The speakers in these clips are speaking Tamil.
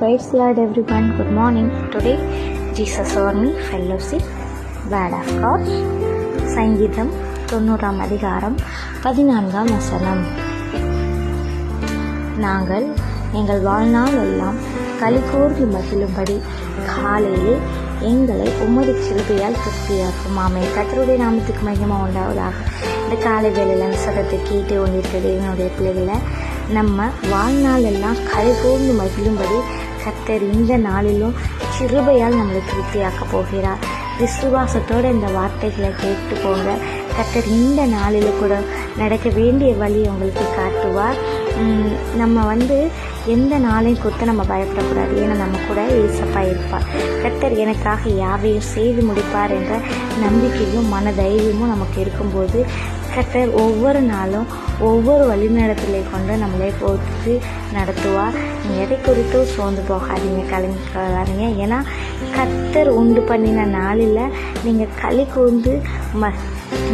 Praise Lord everyone. Good morning. Today Jesus warned me fellowship, word of God. சங்கீதம் 90 அதிகாரம் 14 வசனம். நாங்கள் எங்கள் வாழ்நாள் எல்லாம் களிகூர்ந்து மகிழும்படி காலையிலே எங்களை உமது கிருபையால் திருப்தியாக்கும். ஆமே. கர்த்தருடைய நாமத்துக்கு மகிமை உண்டாவதாக. இந்த காலை வேளையில் சத்தத்தை கேட்டு கொண்டிருக்கிறது என்னுடைய பிள்ளைகளை நம்ம வாழ்நாள் எல்லாம் களிகூர்ந்து மகிழும்படி கர்த்தர் இந்த நாளிலும் கிருபையால் நம்மளை திருப்தியாக்க போகிறார். விசுவாசத்தோடு இந்த வார்த்தைகளை கேட்டு போங்க. கர்த்தர் இந்த நாளில் கூட நடக்க வேண்டிய வழி உங்களுக்கு காட்டுவார். நம்ம எந்த நாளையும் கொடுத்து நம்ம பயப்படக்கூடாது. ஏன்னா நம்ம கூட ஏசப்பா இருப்பார். கர்த்தர் எனக்காக யாவையும் செய்து முடிப்பார் என்ற நம்பிக்கையும் மன தைரியமும் நமக்கு இருக்கும்போது கர்த்தர் ஒவ்வொரு நாளும் ஒவ்வொரு வழிநடத்தலை கொண்டு நம்மளை போட்டு நடத்துவார். நீங்கள் எதை குறித்தும் சோர்ந்து போகாதீங்க, கலங்காதீங்க. ஏன்னா கர்த்தர் உண்டு பண்ணின நாளில் நீங்கள் களி கூர்ந்து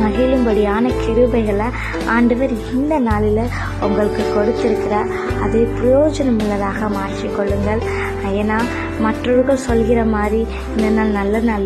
மகிழும்படியான கிருபைகளை ஆண்டவர் இந்த நாளில் உங்களுக்கு கொடுத்திருக்கிறார். அதை பிரயோஜனம் உள்ளதாக மாற்றிக்கொள்ளுங்கள். ஏன்னா மற்றவர்கள் சொல்கிற மாதிரி இந்த நாள் நல்ல நாள்